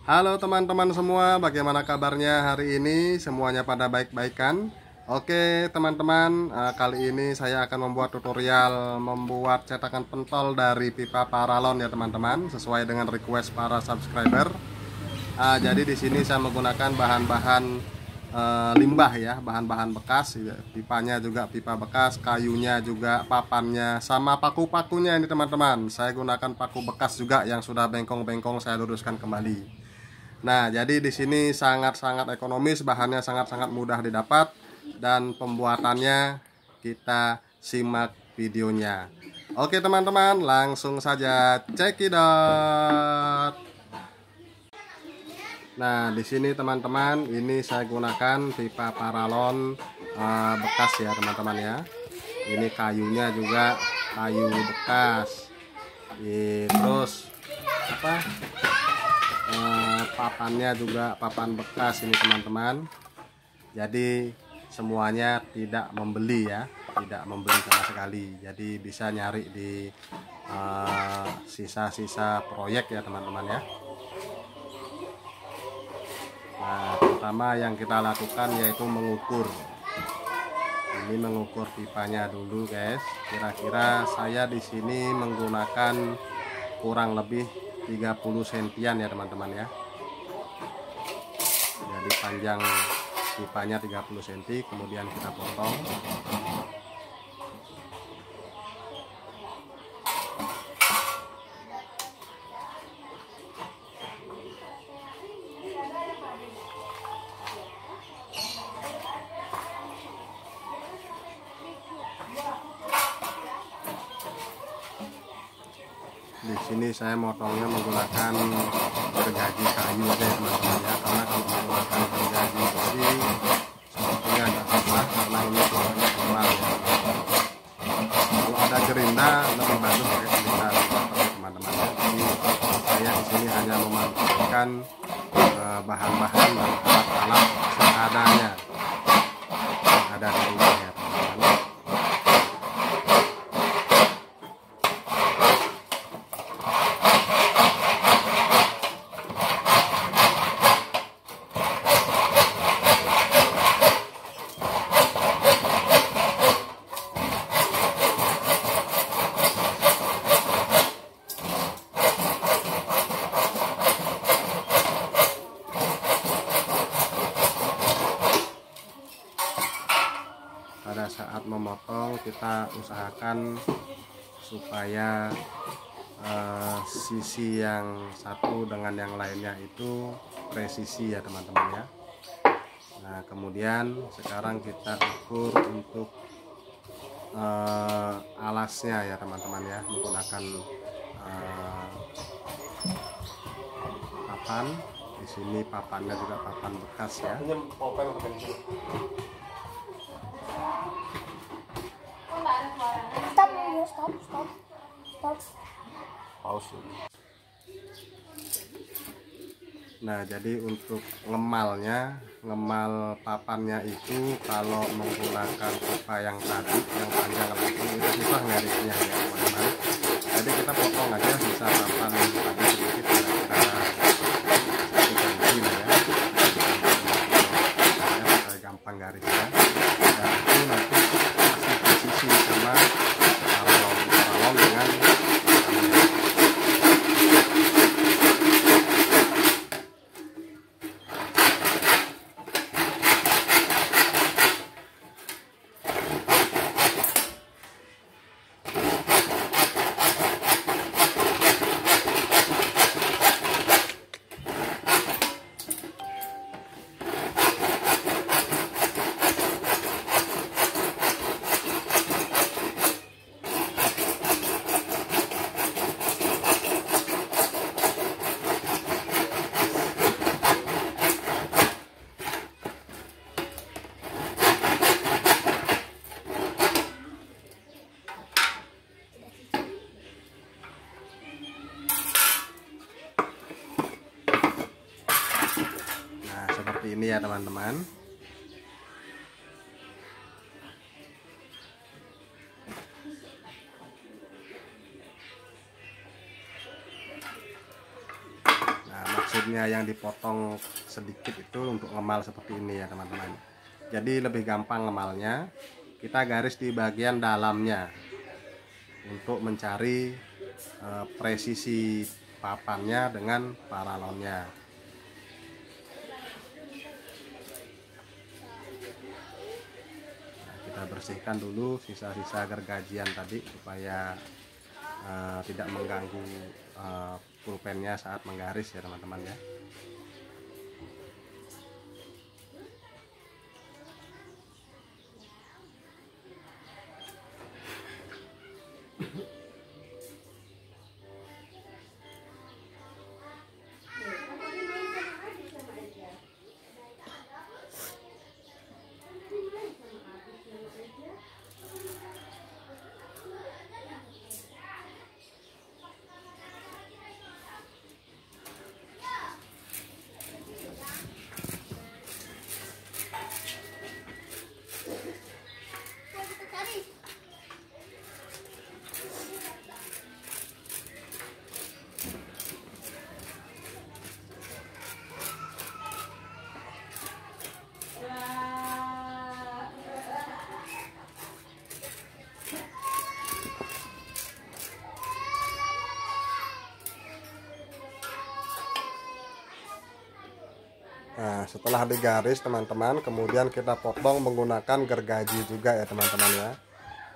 Halo teman-teman semua, bagaimana kabarnya hari ini? Semuanya pada baik-baikan? Oke teman-teman, kali ini saya akan membuat tutorial membuat cetakan pentol dari pipa paralon ya teman-teman, sesuai dengan request para subscriber. Jadi di sini saya menggunakan bahan-bahan limbah ya, bahan-bahan bekas ya. Pipanya juga pipa bekas, kayunya juga, papannya, sama paku-pakunya ini teman-teman. Saya gunakan paku bekas juga yang sudah bengkong-bengkong, saya luruskan kembali. Nah, jadi di sini sangat-sangat ekonomis, bahannya sangat-sangat mudah didapat, dan pembuatannya kita simak videonya. Oke teman-teman, langsung saja cekidot. Nah, di sini teman-teman, ini saya gunakan pipa paralon bekas ya teman-teman ya. Ini kayunya juga kayu bekas. Terus apa? Papannya juga papan bekas ini teman-teman. Jadi semuanya tidak membeli ya, tidak membeli sama sekali. Jadi bisa nyari di sisa-sisa proyek ya teman-teman ya. Nah, pertama yang kita lakukan yaitu mengukur. Ini mengukur pipanya dulu guys. Kira-kira saya di sini menggunakan kurang lebih 30 sentian ya teman-teman ya. Jadi panjang pipanya 30 cm, kemudian kita potong. Di sini saya motongnya menggunakan gergaji kayu aja ya teman-teman ya, karena kalau menggunakan gergaji besi sepertinya agak susah karena ini keluarnya keluar ya. Kalau ada gerinda lebih bagus pakai gerinda teman-teman ya. Jadi saya di sini hanya memanfaatkan bahan-bahan dan alat-alat seadanya yang ada di rumah ya teman-teman. Pada saat memotong kita usahakan supaya sisi yang satu dengan yang lainnya itu presisi ya teman-teman ya. Nah kemudian sekarang kita ukur untuk alasnya ya teman-teman ya, menggunakan papan. Di sini papannya juga papan bekas ya. Stop. Pause. Nah jadi untuk ngemal papannya itu kalau menggunakan pipa yang tadi yang panjang langsung itu susah ngarisnya ya teman-teman. Jadi kita potong aja sisa papan tadi sedikit, kira-kira 1 cm ya, supaya gampang garisnya. Dan itu nanti kasih posisi sama paralon dengan ini ya teman-teman. garisnya yang dipotong sedikit itu untuk ngemal seperti ini ya teman-teman. Jadi lebih gampang ngemalnya, kita garis di bagian dalamnya untuk mencari presisi papannya dengan paralonnya. Nah, kita bersihkan dulu sisa-sisa gergajian tadi supaya tidak mengganggu pulpennya saat menggaris ya teman-teman ya. Nah, setelah digaris teman-teman, kemudian kita potong menggunakan gergaji juga ya teman-teman ya.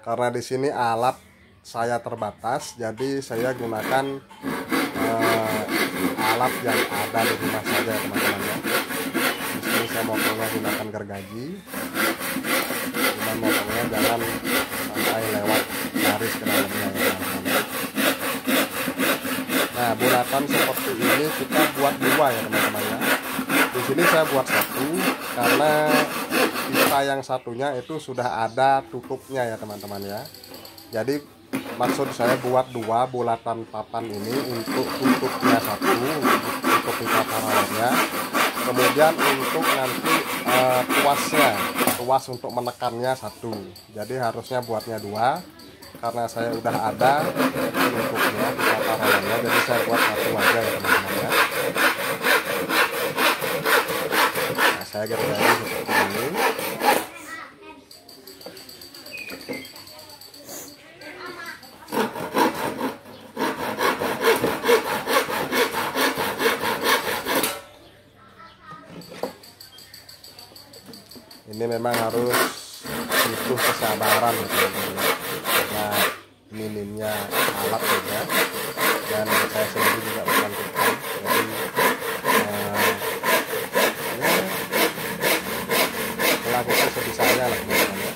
Karena di sini alat saya terbatas, jadi saya gunakan alat yang ada di rumah saja ya teman-teman ya. Di sini saya motongnya gunakan gergaji, cuman motongnya jangan sampai lewat garis ke dalamnya ya teman-teman ya. Nah, bulatan seperti ini kita buat dua ya teman-teman ya. Di sini saya buat satu karena sisa yang satunya itu sudah ada tutupnya ya teman-teman ya. Jadi maksud saya buat dua bulatan papan ini untuk tutupnya satu, untuk tutup pita paralonnya. Kemudian untuk nanti tuas untuk menekannya satu. Jadi harusnya buatnya dua karena saya udah ada tutupnya pita paralonnya. Jadi saya buat satu aja ya teman-teman ya. Saya gergaji seperti ini. Ini memang harus butuh kesabaran ya teman-teman, karena minimnya alat juga, dan saya sendiri juga bukan tukang, jadi melakukan sebisanya lah teman-teman ya.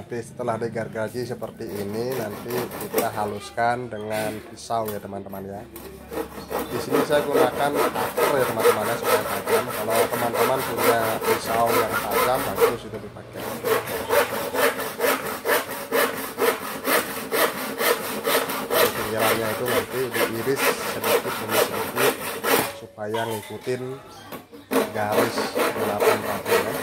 Nanti setelah digergaji seperti ini, nanti kita haluskan dengan pisau ya teman-teman ya. Di sini saya gunakan cutter ya teman-teman ya, supaya tajam. Kalau teman-teman punya pisau yang tajam, bagus sudah dipakai. Di pinggirannya itu nanti diiris sedikit demi sedikit supaya ngikutin garis bulatan tadi ya.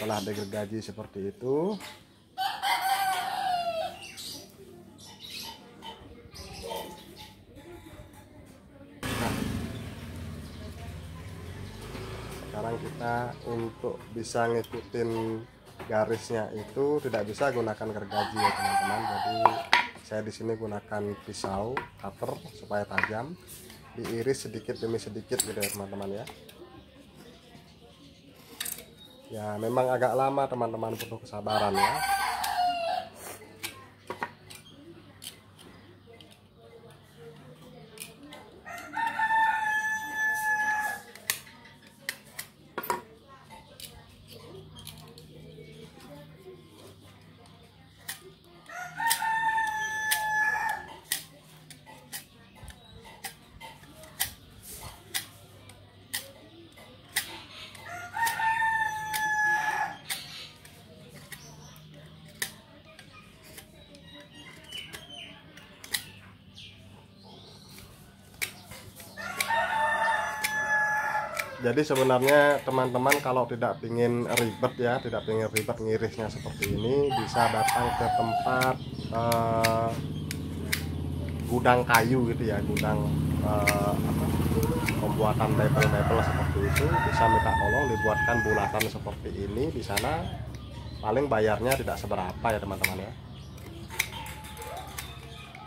setelah digergaji seperti itu, nah, sekarang kita untuk bisa ngikutin garisnya itu tidak bisa gunakan gergaji ya teman-teman. Jadi saya di sini gunakan pisau cutter supaya tajam, diiris sedikit demi sedikit gitu ya teman-teman ya. Ya memang agak lama teman-teman, butuh kesabaran ya. Jadi sebenarnya teman-teman kalau tidak ingin ribet ya, tidak ingin ribet ngirisnya seperti ini, bisa datang ke tempat gudang kayu gitu ya, gudang pembuatan mebel-mebel seperti itu, bisa minta tolong dibuatkan bulatan seperti ini. Di sana paling bayarnya tidak seberapa ya teman-teman ya.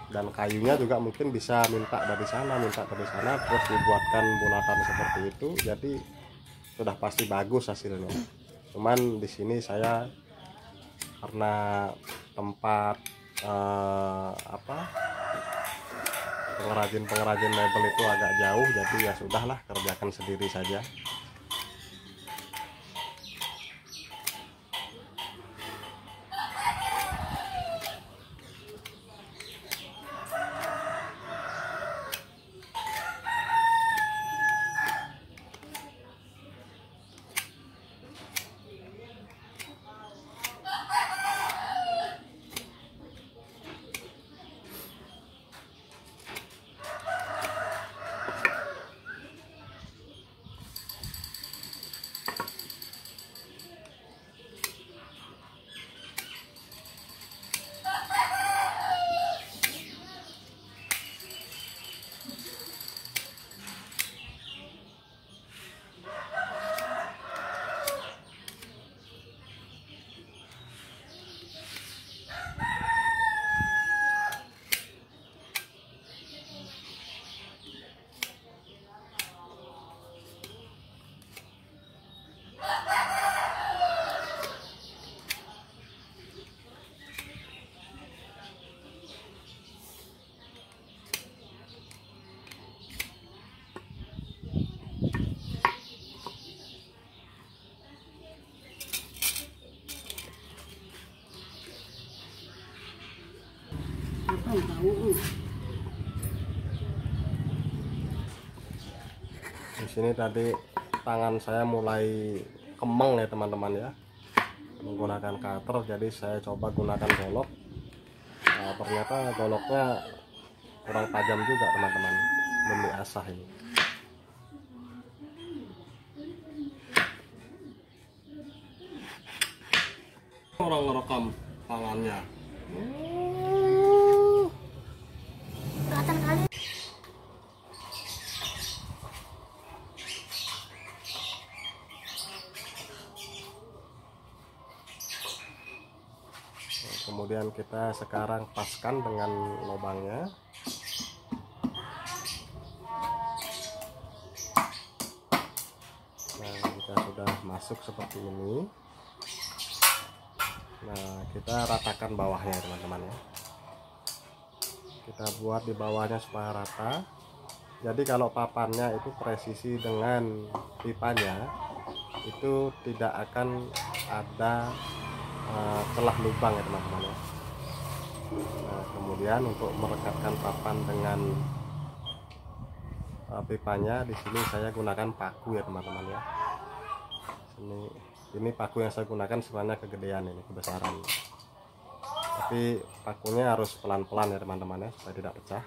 Dan kayunya juga mungkin bisa minta dari sana terus dibuatkan bulatan seperti itu, jadi sudah pasti bagus hasilnya. Cuman di sini saya karena tempat pengrajin mebel itu agak jauh, jadi ya sudahlah, kerjakan sendiri saja. Di sini tadi tangan saya mulai kemeng ya teman-teman ya, menggunakan cutter. Jadi saya coba gunakan golok. Nah, ternyata goloknya kurang tajam juga teman-teman, belum diasah ini. Orang ngerekam tangannya. Kemudian kita sekarang paskan dengan lubangnya. Nah, jika sudah masuk seperti ini, nah kita ratakan bawahnya teman-teman ya. Kita buat di bawahnya supaya rata. Jadi kalau papannya itu presisi dengan pipanya, itu tidak akan ada celah lubang ya teman-teman ya. Nah, kemudian untuk merekatkan papan dengan pipanya, di sini saya gunakan paku ya teman-teman ya. Ini paku yang saya gunakan sebenarnya kegedean, ini kebesaran, tapi pakunya harus pelan-pelan ya teman-teman ya, supaya tidak pecah.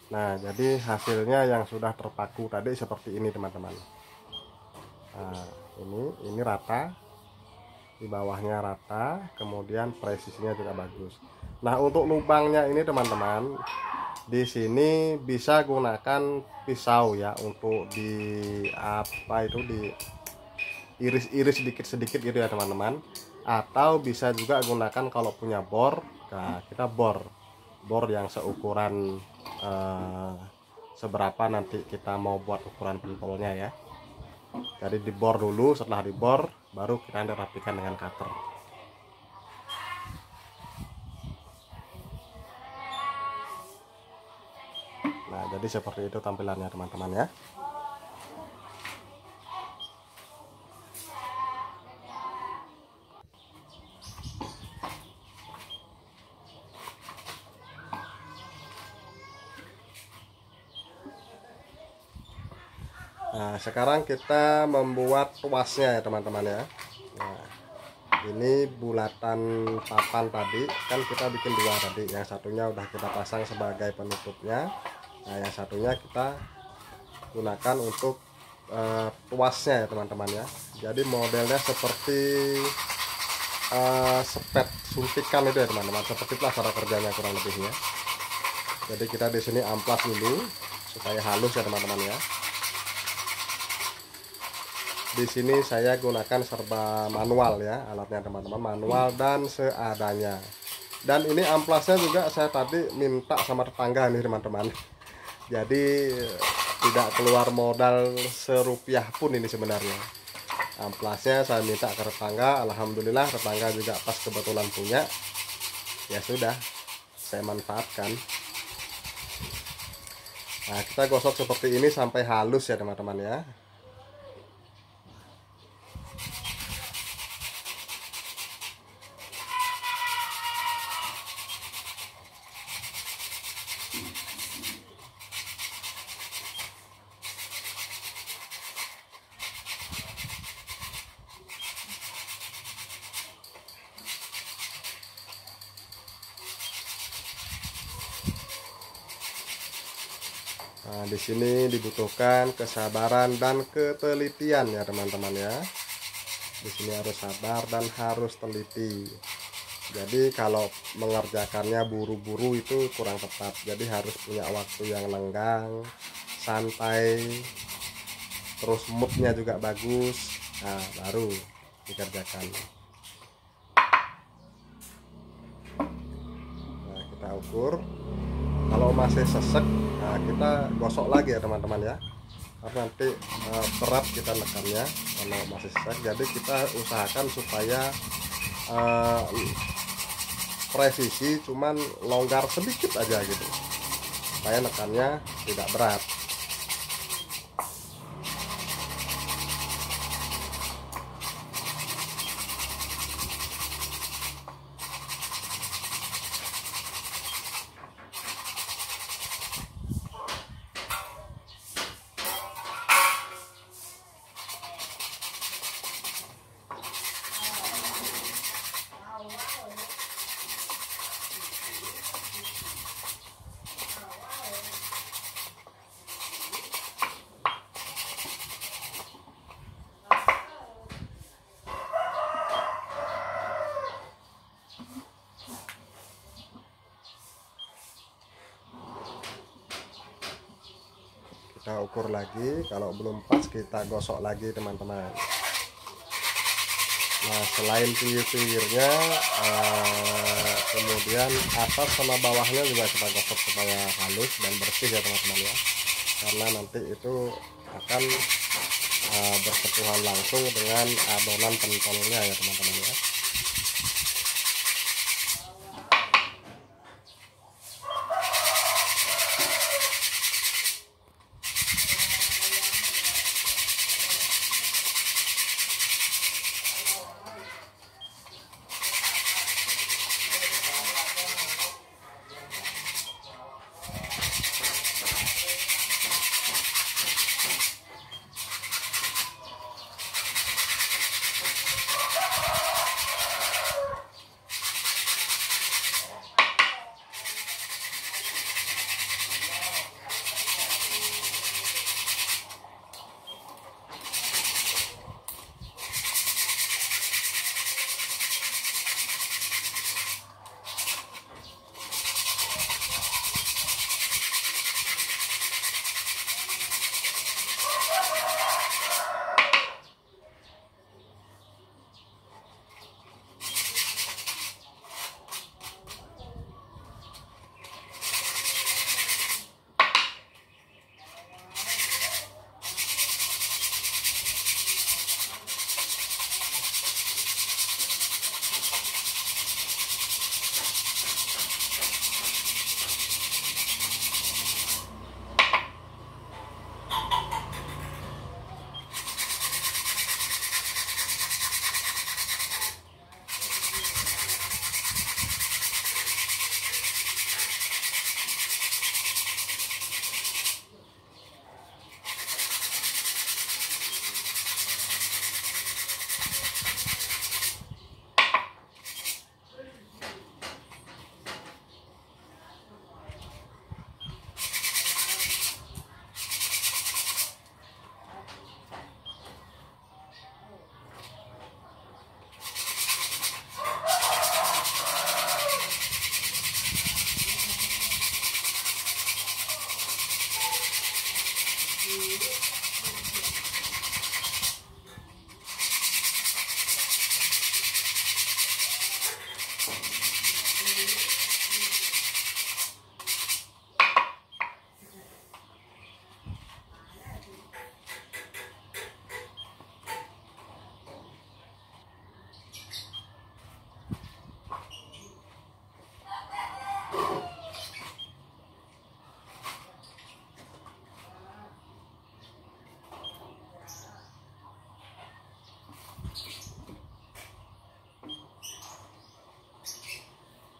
Nah, jadi hasilnya yang sudah terpaku tadi seperti ini teman-teman. Nah, ini rata, di bawahnya rata, kemudian presisinya juga bagus. Nah, untuk lubangnya ini teman-teman, di sini bisa gunakan pisau ya untuk di iris-iris sedikit-sedikit gitu ya teman-teman. Atau bisa juga gunakan kalau punya bor, nah kita bor yang seukuran seberapa nanti kita mau buat ukuran pentolnya ya. Jadi dibor dulu, setelah dibor baru kita rapikan dengan cutter. Nah, jadi seperti itu tampilannya teman-teman ya. Nah, sekarang kita membuat tuasnya ya teman-teman ya. Nah, ini bulatan papan tadi kan kita bikin dua tadi, yang satunya udah kita pasang sebagai penutupnya. Nah, yang satunya kita gunakan untuk tuasnya ya teman-teman ya. Jadi modelnya seperti sepet suntikan itu ya teman-teman, seperti itulah cara kerjanya kurang lebihnya. Jadi kita di sini amplas dulu supaya halus ya teman-teman ya. Di sini saya gunakan serba manual ya, alatnya teman-teman, manual dan seadanya. Dan ini amplasnya juga saya tadi minta sama tetangga nih teman-teman. Jadi tidak keluar modal serupiah pun ini sebenarnya. Amplasnya saya minta ke tetangga, alhamdulillah tetangga juga pas kebetulan punya. Ya sudah, saya manfaatkan. Nah, kita gosok seperti ini sampai halus ya teman-teman ya. Nah, di sini dibutuhkan kesabaran dan ketelitian ya teman-teman ya. Di sini harus sabar dan harus teliti. Jadi kalau mengerjakannya buru-buru itu kurang tepat. Jadi harus punya waktu yang lenggang, santai, terus moodnya juga bagus. Nah, baru dikerjakan. Nah, kita ukur. Kalau masih sesek, nah kita gosok lagi ya teman-teman ya, karena nanti berat kita nekannya kalau masih sesek. Jadi kita usahakan supaya presisi cuman longgar sedikit aja gitu, supaya nekannya tidak berat. Kita ukur lagi, kalau belum pas kita gosok lagi teman-teman. Nah, selain pinggir-pinggirnya, kemudian atas sama bawahnya juga kita gosok supaya halus dan bersih ya teman-teman ya, karena nanti itu akan bersentuhan langsung dengan adonan pentolnya ya teman-teman ya.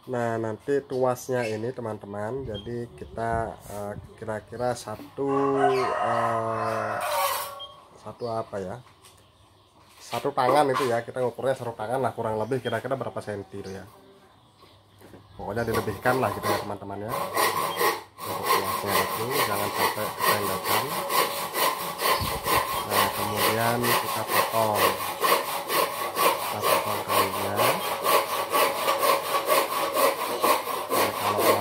Nah, nanti tuasnya ini teman-teman, jadi kita kira-kira satu apa ya, satu tangan itu ya, kita ngukurnya satu tangan lah, kurang lebih kira-kira berapa senti itu ya, pokoknya dilebihkan lah gitu ya teman-teman ya. Untuk tuasnya itu jangan sampai kependekan. Nah, kemudian kita potong kayunya.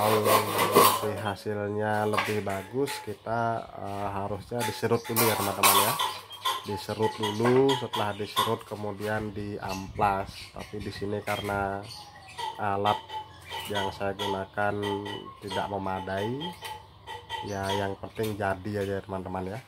Lebih hasilnya lebih bagus, kita harusnya diserut dulu ya teman-teman ya, diserut dulu. Setelah diserut kemudian diamplas, tapi di sini karena alat yang saya gunakan tidak memadai ya, yang penting jadi aja teman-teman ya.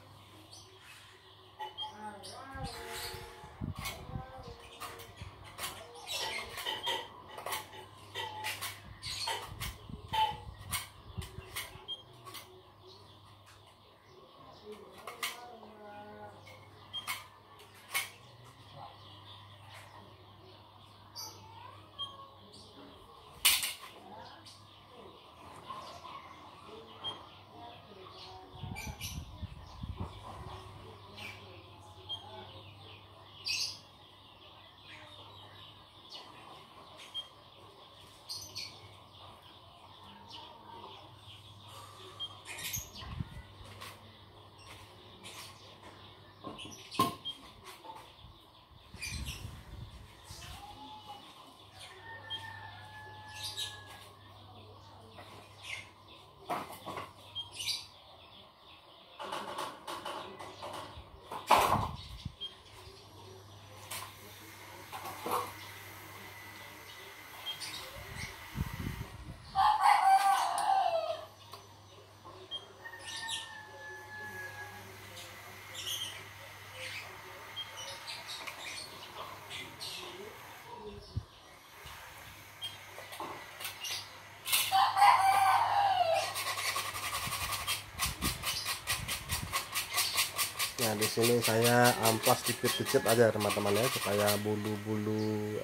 Nah, di sini saya amplas dikit-dikit aja teman-teman ya, supaya bulu-bulu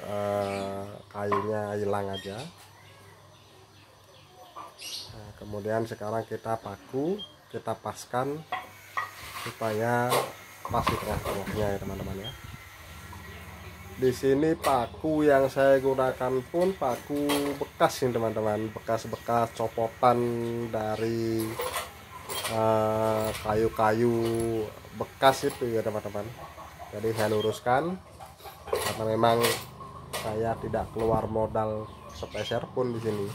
kayunya hilang aja. Nah, kemudian sekarang kita paku, kita paskan supaya pas di tengah-tengahnya ya teman-teman ya. Di sini paku yang saya gunakan pun paku bekas ini teman-teman, bekas-bekas copotan dari kayu-kayu bekas itu ya teman-teman. Jadi saya luruskan karena memang saya tidak keluar modal sepeser pun di sini.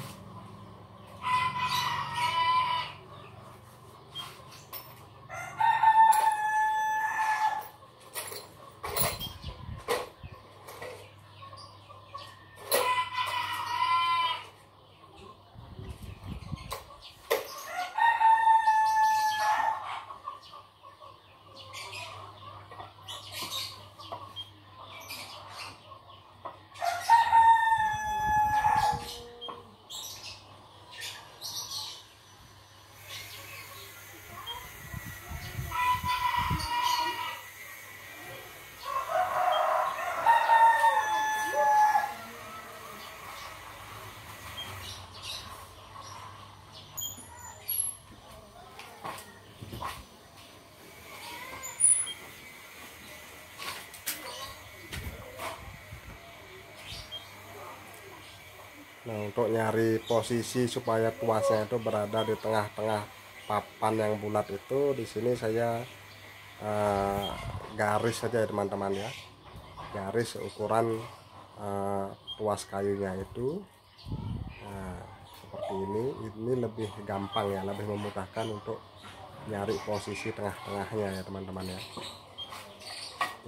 Nah, untuk nyari posisi supaya tuasnya itu berada di tengah-tengah papan yang bulat itu, di sini saya garis saja ya teman-teman ya, garis ukuran tuas kayunya itu. Nah, seperti ini lebih gampang ya, lebih memudahkan untuk nyari posisi tengah-tengahnya ya teman-teman ya.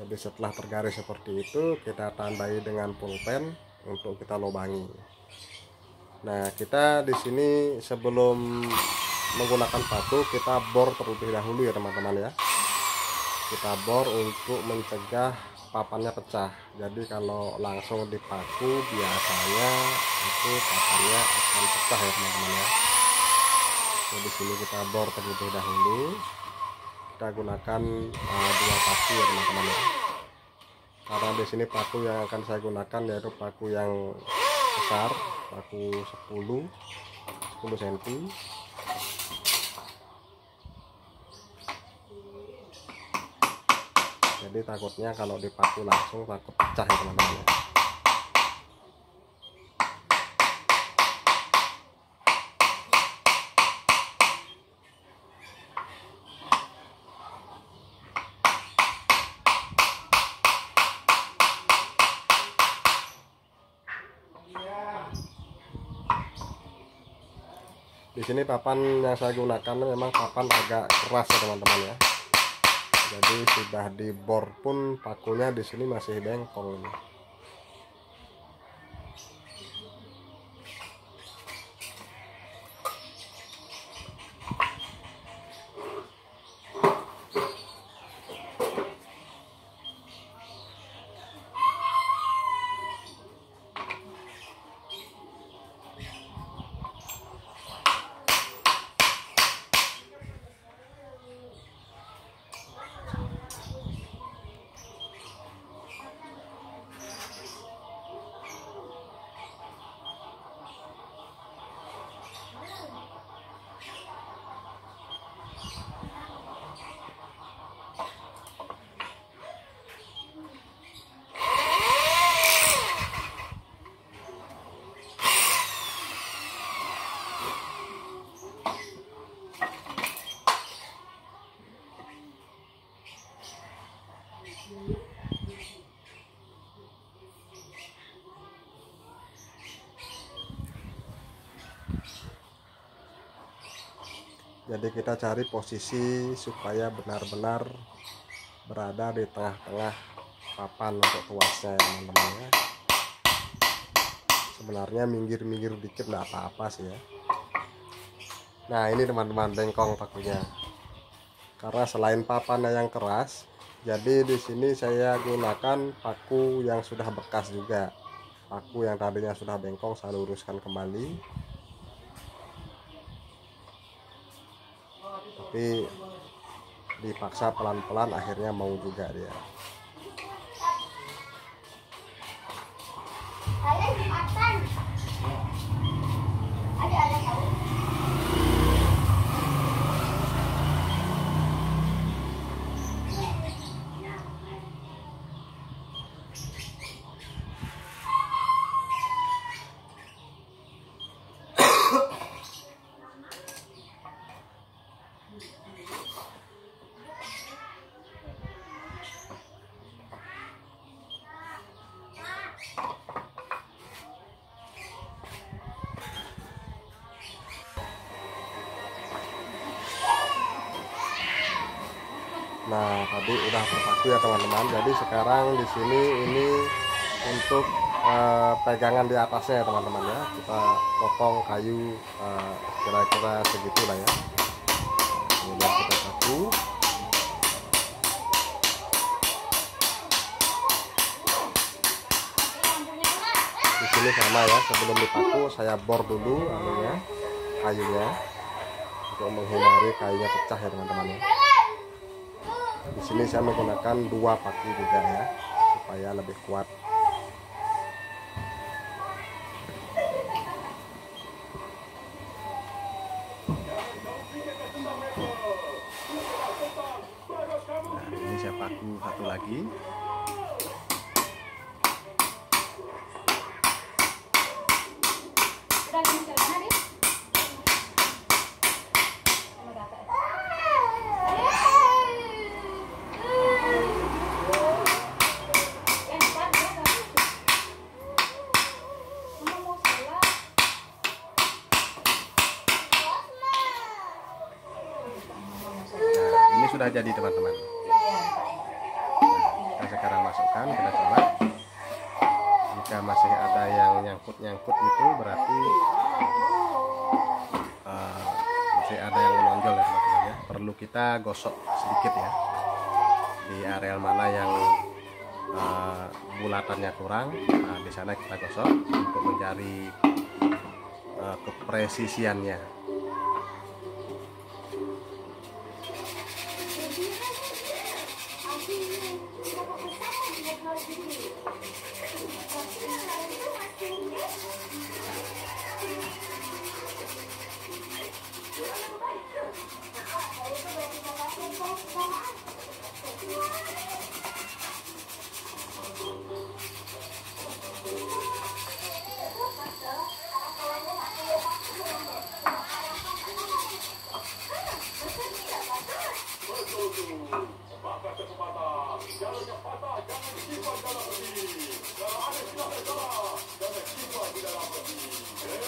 Jadi setelah tergaris seperti itu, kita tandai dengan pulpen untuk kita lubangi. Nah, kita di sini sebelum menggunakan paku, kita bor terlebih dahulu ya teman-teman ya. Kita bor untuk mencegah papannya pecah. Jadi kalau langsung dipaku biasanya itu papannya akan pecah ya teman-teman ya. Jadi sini kita bor terlebih dahulu. Kita gunakan dua paku ya teman-teman ya. Karena di sini paku yang akan saya gunakan yaitu paku yang besar, paku 10 cm. Jadi takutnya kalau dipaku langsung takut pecah ya teman-teman ya. Di sini papan yang saya gunakan memang papan agak keras ya teman-teman ya. Jadi sudah dibor pun pakunya di sini masih bengkong ini. Jadi kita cari posisi supaya benar-benar berada di tengah-tengah papan untuk tuasnya ya teman-teman ya. Sebenarnya minggir-minggir dikit nggak apa-apa sih ya. Nah ini teman-teman bengkong pakunya. Karena selain papannya yang keras, jadi di sini saya gunakan paku yang sudah bekas juga. Paku yang tadinya sudah bengkong saya luruskan kembali. Tapi dipaksa pelan-pelan akhirnya mau juga dia. Nah tadi udah terpaku ya teman-teman. Jadi sekarang di sini ini untuk pegangan di atasnya ya teman-teman ya. Kita potong kayu kira-kira segitulah ya. Kemudian kita paku. Di sini sama ya, sebelum dipaku saya bor dulu anunya, kayunya untuk menghindari kayunya pecah ya teman-teman ya. Di sini saya menggunakan dua paku juga ya, supaya lebih kuat. Nah, ini saya paku satu lagi. sudah jadi teman-teman. Kita sekarang masukkan, kita coba. Jika masih ada yang nyangkut-nyangkut gitu, berarti masih ada yang menonjol ya teman-teman ya. Perlu kita gosok sedikit ya di area mana yang bulatannya kurang. Nah, di sana kita gosok untuk mencari kepresisiannya.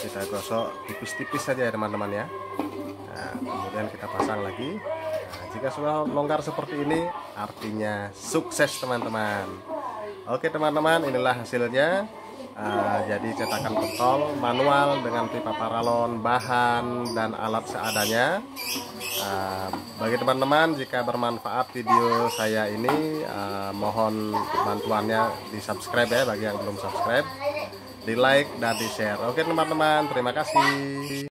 Kita gosok tipis-tipis saja ya teman-teman ya. Nah, kemudian kita pasang lagi. Nah, jika sudah longgar seperti ini artinya sukses teman-teman. Oke teman-teman, inilah hasilnya. Jadi cetakan pentol manual dengan pipa paralon, bahan dan alat seadanya. Bagi teman-teman, jika bermanfaat video saya ini, mohon bantuannya di subscribe ya, bagi yang belum subscribe, di like dan di share. Oke teman-teman, terima kasih.